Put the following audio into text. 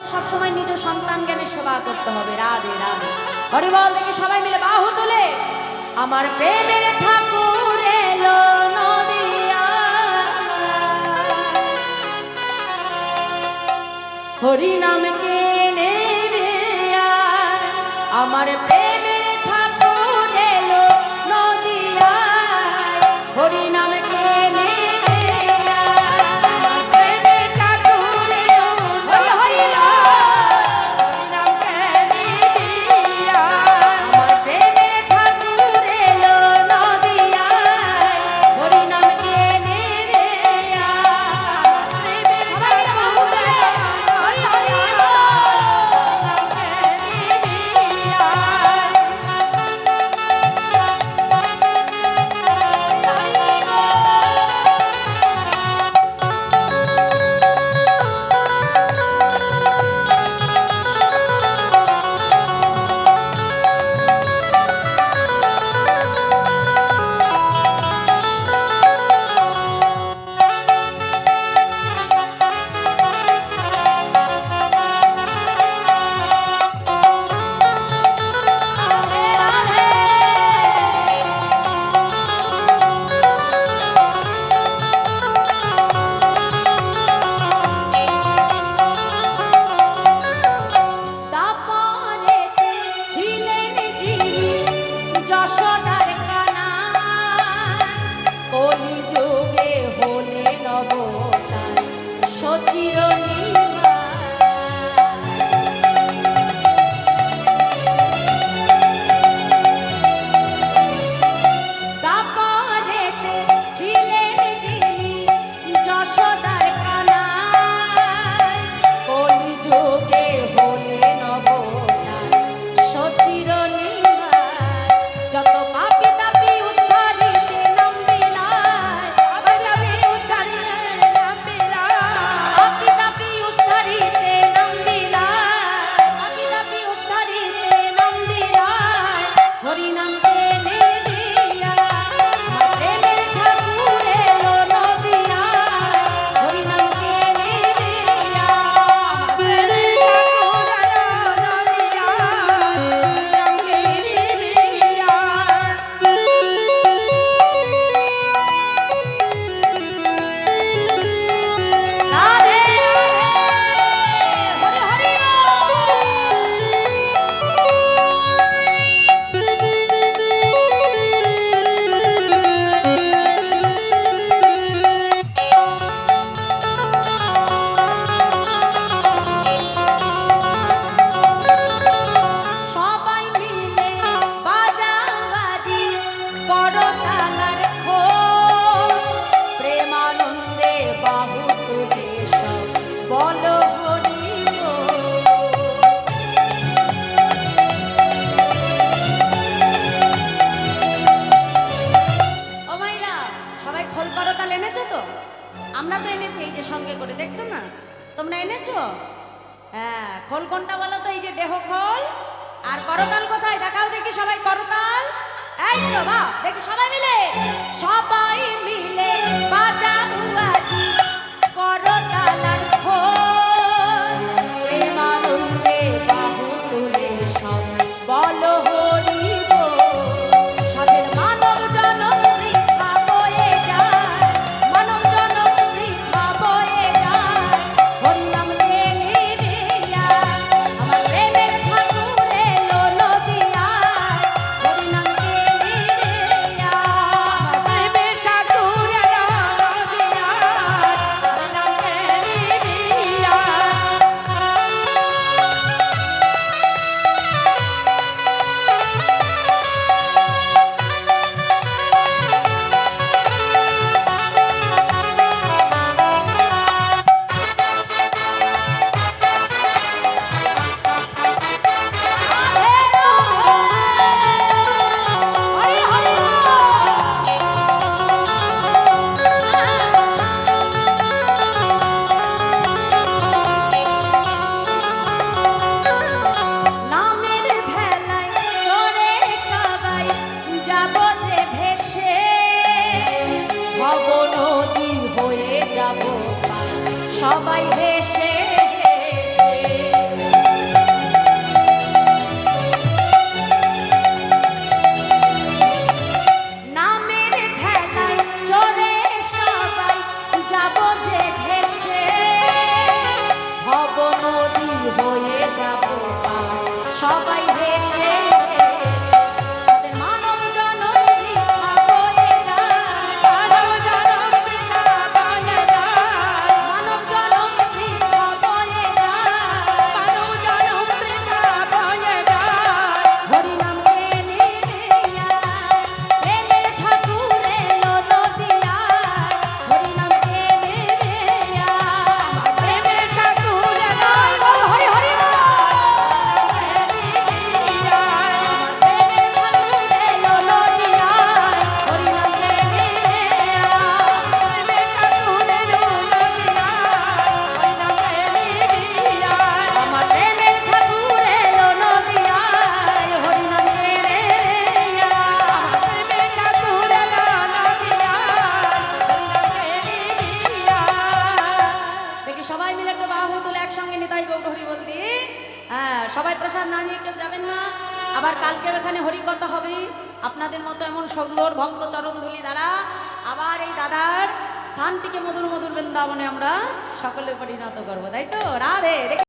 সব সময় নিজ সন্তান জ্ঞানের সেবা করতে হবে। রাধে রাধে। হরি বল দেখি সবাই মিলে বাহু তুলে। আমার প্রেমের ঠাকুর এলো নদিয়া, হরি নাম কে নেবে আর। আমার প্রেমের ঠাকুর এলো নদিয়া, হরি নাম কে নেবে আর। আমার প্রেমের ঠাকুর এলো, হরি হরি নাম কে নেবে আর। আমার প্রেমের ঠাকুর এলো নদিয়া, হরি নাম কে নেবে আর। প্রেমের ঠাকুর হরি হরি নাম কে নেবে আর। তারপরেতে ছিলেন যিনি যশোদার কানাই, কলিযুগে হলেন অবতার সচির তারপরেতে ছিলেন যিনি যশোদার কানাই, কলিযুগে হলেন অবতার সচির যত পাপি তাপি উদ্ধারিতে নাম বিলায়, পাপি তাপি উদ্ধারিতে নাম বিলায়, পাপি তাপি উদ্ধারিতে নাম বিলায়, পাপি তাপি উদ্ধারিতে নাম বিলায়, হরি নাম কে নেবিয়া। আমার প্রেমের ঠাকুর এলো নদিয়া, হরি নাম কে নেবিয়া। আমার প্রেমের ঠাকুর এলো নদিয়া, হরি নাম কে নেবিয়া। রাধে রাধে, হরি হরি সবাই মিলে বাজাবাজি করতালার খোল, প্রেমানন্দে বাহু তুলে সব বল হরি বল। ও মাইরা, সবাই খোল করতাল এনেছো তো? আমরা তো এনেছি, এই যে সঙ্গে করে, দেখছো না? তোমরা এনেছো? হ্যাঁ, খোল কোনটা বলো তো? এই যে দেহ খোল। আর করতাল কোথায়? দেখাও দেখি সবাই করতাল। এই তো, বাহ, দেখি সবাই মিলে, সবাই মিলে বাজাবাজি করতাল আর খোল, প্রেমানন্দে বাহু তুলে সব বল হরি বল। সাধের মানব জনম বৃথা বয়ে যায়, মানব জনম বৃথা বয়ে যায়, হরি নাম কে নেবিয়া। আমার প্রেমের ঠাকুর এলো নদিয়া, হরি নাম কে নেবিয়া। আমার প্রেমের ঠাকুর এলো নদিয়া, হয়ে যাব পার। সবাই হেসে হেসে তাদের মানব জনম বৃথা হয়ে যায়। মানব জনম বৃথা হয়ে যায়। মানব জনম বৃথা হয়ে যায়। মানব জনম বৃথা হয়ে যায়। হরিনামকে নিয়ে প্রেমের ঠাকুর এলো নদিয়ায়। হরিনামকে নিয়ে প্রেমের ঠাকুর এলো। হরি হরি বল। দেখি সবাই মিলে একটু বাহু তুলে একসঙ্গে নিতাই গৌর হরি বলবি। হ্যাঁ, সবাই প্রসাদ না নিয়ে কেউ যাবেন না। আবার কালকের এখানে হরিকথা হবে আপনাদের মতো এমন সুন্দর ভক্ত চরণ ধুলি দ্বারা। আবার এই দাদার স্থানটিকে মধুর মধুর বৃন্দাবনে আমরা সকলে পরিণত করবো, তাই তো? রাধে।